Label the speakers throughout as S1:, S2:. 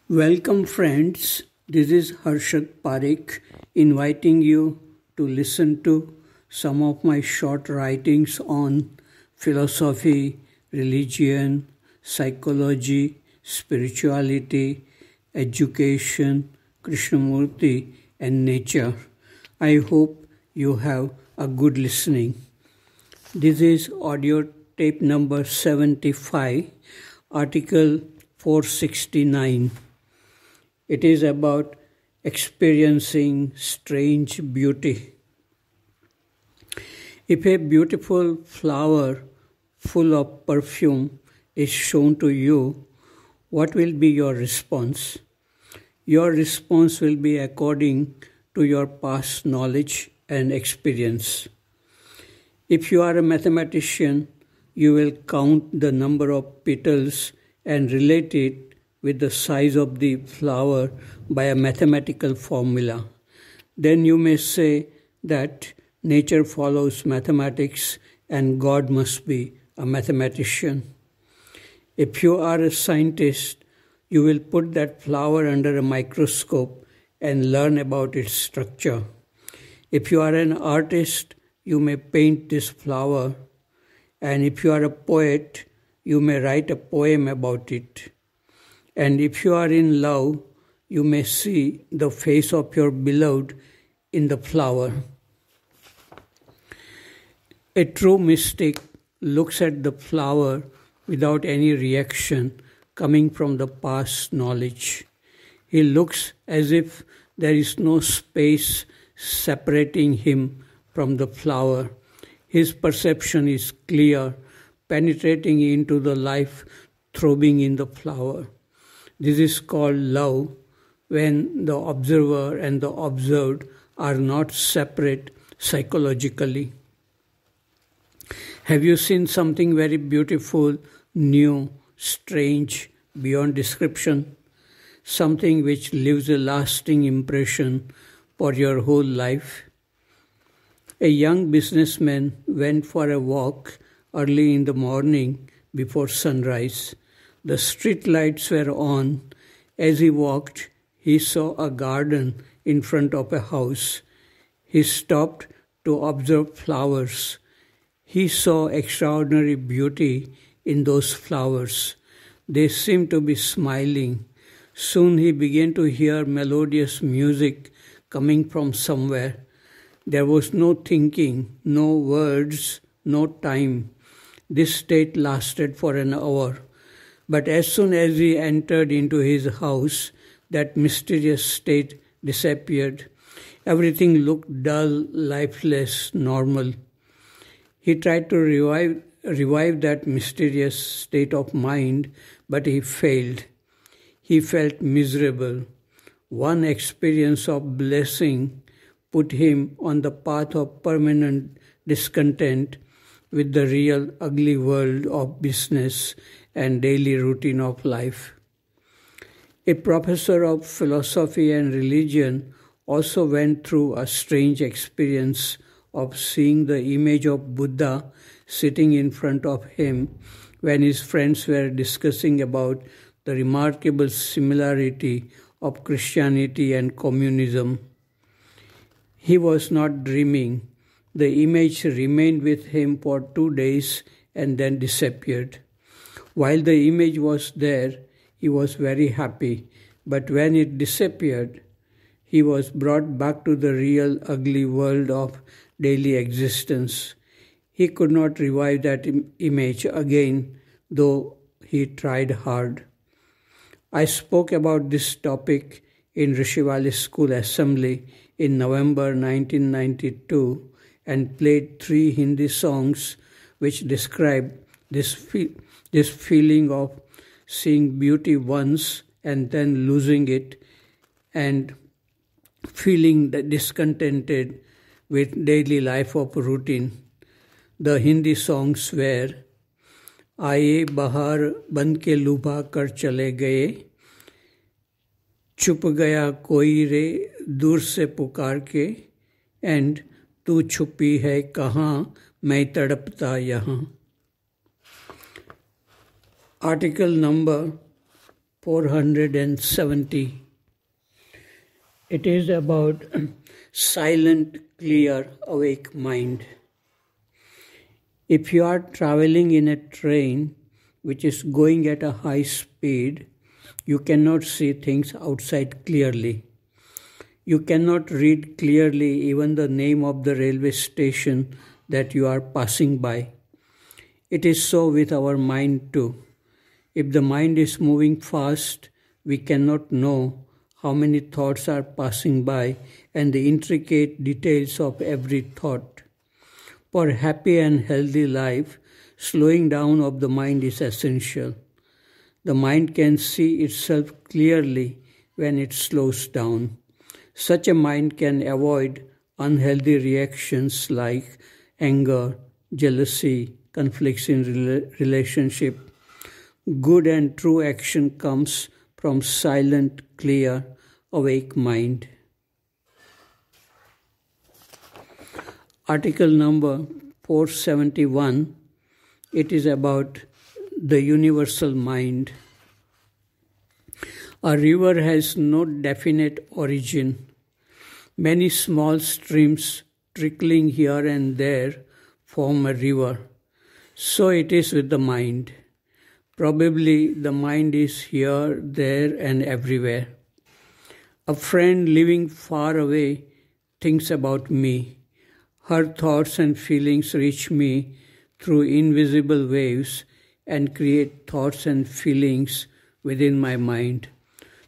S1: Welcome, friends. This is Harshad Parekh inviting you to listen to some of my short writings on philosophy, religion, psychology, spirituality, education, Krishnamurti, and nature. I hope you have a good listening. This is audio tape number 75, article 469. It is about experiencing strange beauty. If a beautiful flower full of perfume is shown to you, what will be your response? Your response will be according to your past knowledge and experience. If you are a mathematician, you will count the number of petals and relate it with the size of the flower by a mathematical formula. Then you may say that nature follows mathematics and God must be a mathematician. If you are a scientist, you will put that flower under a microscope and learn about its structure. If you are an artist, you may paint this flower, and if you are a poet, you may write a poem about it. And if you are in love, you may see the face of your beloved in the flower. A true mystic looks at the flower without any reaction coming from the past knowledge. He looks as if there is no space separating him from the flower. His perception is clear, penetrating into the life throbbing in the flower. This is called love, when the observer and the observed are not separate psychologically. Have you seen something very beautiful, new, strange, beyond description? Something which leaves a lasting impression for your whole life? A young businessman went for a walk early in the morning before sunrise. The street lights were on. As he walked, he saw a garden in front of a house. He stopped to observe flowers. He saw extraordinary beauty in those flowers. They seemed to be smiling. Soon he began to hear melodious music coming from somewhere. There was no thinking, no words, no time. This state lasted for an hour. But as soon as he entered into his house, that mysterious state disappeared. Everything looked dull, lifeless, normal. He tried to revive that mysterious state of mind, but he failed. He felt miserable. One experience of blessing put him on the path of permanent discontent with the real ugly world of business and daily routine of life. A professor of philosophy and religion also went through a strange experience of seeing the image of Buddha sitting in front of him when his friends were discussing about the remarkable similarity of Christianity and communism. He was not dreaming. The image remained with him for 2 days and then disappeared. While the image was there, he was very happy, but when it disappeared, he was brought back to the real ugly world of daily existence. He could not revive that image again, though he tried hard. I spoke about this topic in Rishi School Assembly in November 1992 and played 3 Hindi songs which describe this feeling of seeing beauty once and then losing it and feeling discontented with daily life of routine. The Hindi songs were आए बहार बन के लुभा कर चले गए, छुप गया कोई रे दूर से पुकार के, एंड तू छुपी है कहाँ मैं तड़पता यहाँ. Article number 470. It is about silent, clear, awake mind. If you are traveling in a train which is going at a high speed, you cannot see things outside clearly. You cannot read clearly even the name of the railway station that you are passing by. It is so with our mind too. If the mind is moving fast, we cannot know how many thoughts are passing by and the intricate details of every thought. For happy and healthy life, slowing down of the mind is essential. The mind can see itself clearly when it slows down. Such a mind can avoid unhealthy reactions like anger, jealousy, conflicts in relationship. Good and true action comes from silent, clear, awake mind. Article number 471. It is about the universal mind. A river has no definite origin. Many small streams trickling here and there form a river. So it is with the mind. Probably the mind is here, there, and everywhere. A friend living far away thinks about me. Her thoughts and feelings reach me through invisible waves and create thoughts and feelings within my mind.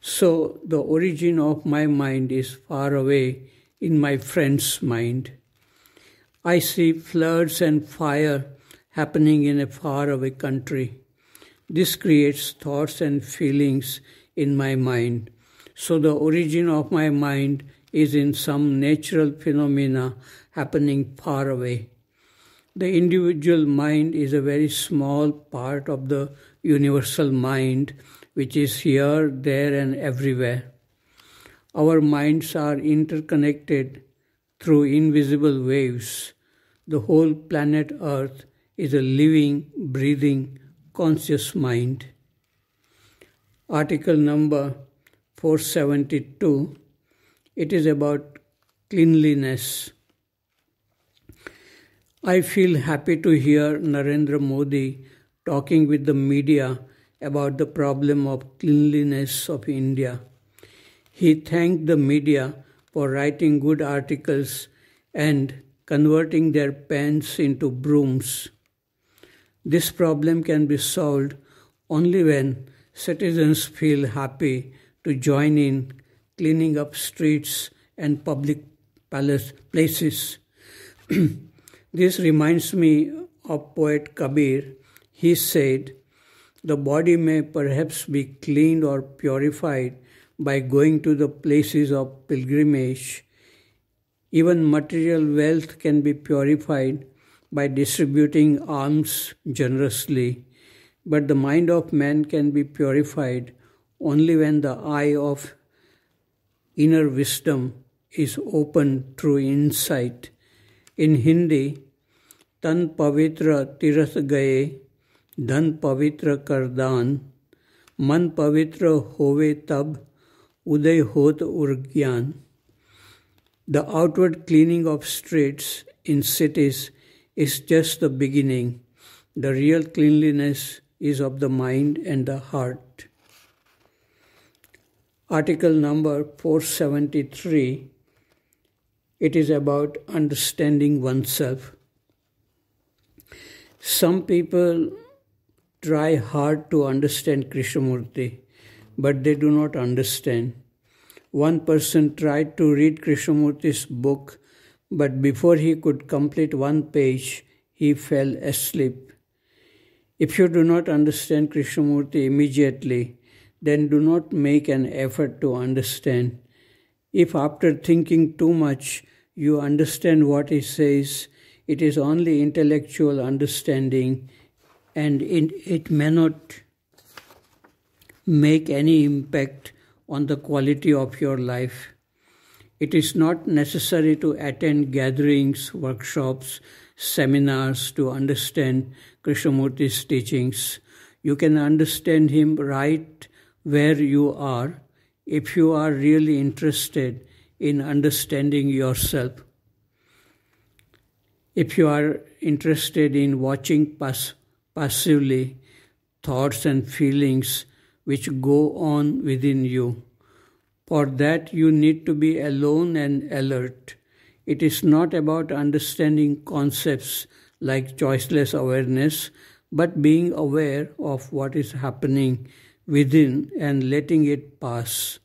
S1: So the origin of my mind is far away in my friend's mind. I see floods and fire happening in a faraway country. This creates thoughts and feelings in my mind. So the origin of my mind is in some natural phenomena happening far away. The individual mind is a very small part of the universal mind, which is here, there, and everywhere. Our minds are interconnected through invisible waves. The whole planet Earth is a living, breathing, conscious mind. Article number 472. It is about cleanliness. I feel happy to hear Narendra Modi talking with the media about the problem of cleanliness of India. He thanked the media for writing good articles and converting their pens into brooms. This problem can be solved only when citizens feel happy to join in cleaning up streets and public places. This reminds me of poet Kabir. He said, "The body may perhaps be cleaned or purified by going to the places of pilgrimage. Even material wealth can be purified by distributing alms generously. But the mind of man can be purified only when the eye of inner wisdom is opened through insight." In Hindi, "Tan pavitra tirath gaye, dhan pavitra kardan, man pavitra hove tab, uday hot urgyan." The outward cleaning of streets in cities is just the beginning. The real cleanliness is of the mind and the heart. Article number 473. It is about understanding oneself. Some people try hard to understand Krishnamurti, but they do not understand. One person tried to read Krishnamurti's book, but before he could complete one page, he fell asleep. If you do not understand Krishnamurti immediately, then do not make an effort to understand. If after thinking too much you understand what he says, it is only intellectual understanding and it may not make any impact on the quality of your life. It is not necessary to attend gatherings, workshops, seminars to understand Krishnamurti's teachings. You can understand him right where you are if you are really interested in understanding yourself. If you are interested in watching passively thoughts and feelings which go on within you. For that you need to be alone and alert. It is not about understanding concepts like choiceless awareness, but being aware of what is happening within and letting it pass.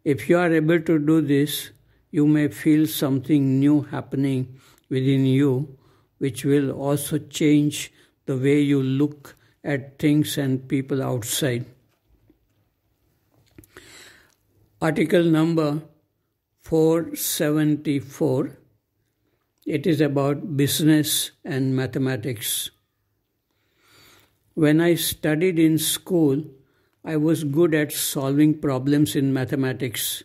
S1: If you are able to do this, you may feel something new happening within you, which will also change the way you look at things and people outside. Article number 474. It is about business and mathematics. When I studied in school, I was good at solving problems in mathematics.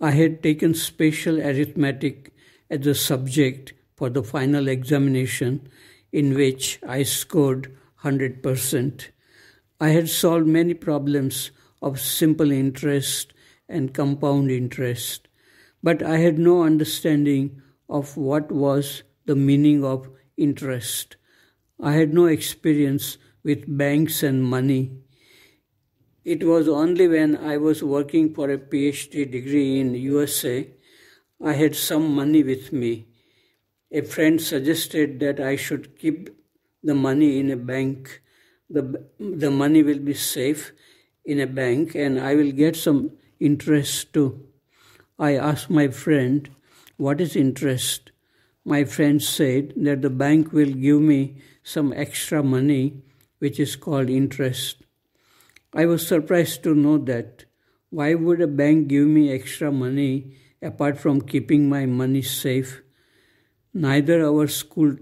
S1: I had taken special arithmetic as a subject for the final examination, in which I scored 100%. I had solved many problems of simple interest and compound interest, but I had no understanding of what was the meaning of interest. I had no experience with banks and money. It was only when I was working for a PhD degree in USA, I had some money with me. A friend suggested that I should keep the money in a bank. The money will be safe in a bank and I will get some interest too. I asked my friend, "What is interest?" My friend said that the bank will give me some extra money, which is called interest. I was surprised to know that. Why would a bank give me extra money apart from keeping my money safe? Neither our school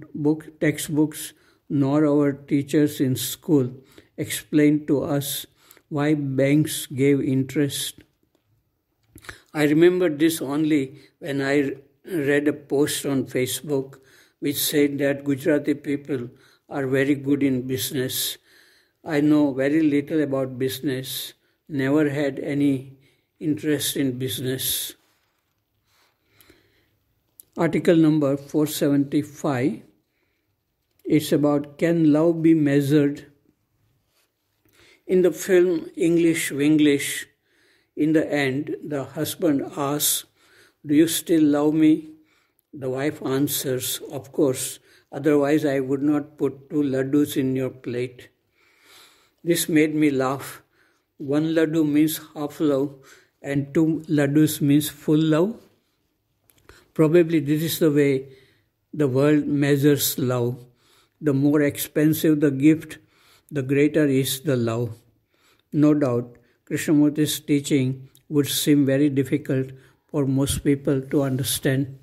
S1: textbooks nor our teachers in school explained to us why banks gave interest. I remembered this only when I read a post on Facebook which said that Gujarati people are very good in business. I know very little about business, never had any interest in business. Article number 475, it's about can love be measured? In the film English Winglish, in the end, the husband asks, "Do you still love me?" The wife answers, "Of course, otherwise I would not put 2 laddus in your plate." This made me laugh. 1 laddu means half love and 2 laddus means full love. Probably this is the way the world measures love. The more expensive the gift, the greater is the love. No doubt, Krishnamurti's teaching would seem very difficult for most people to understand.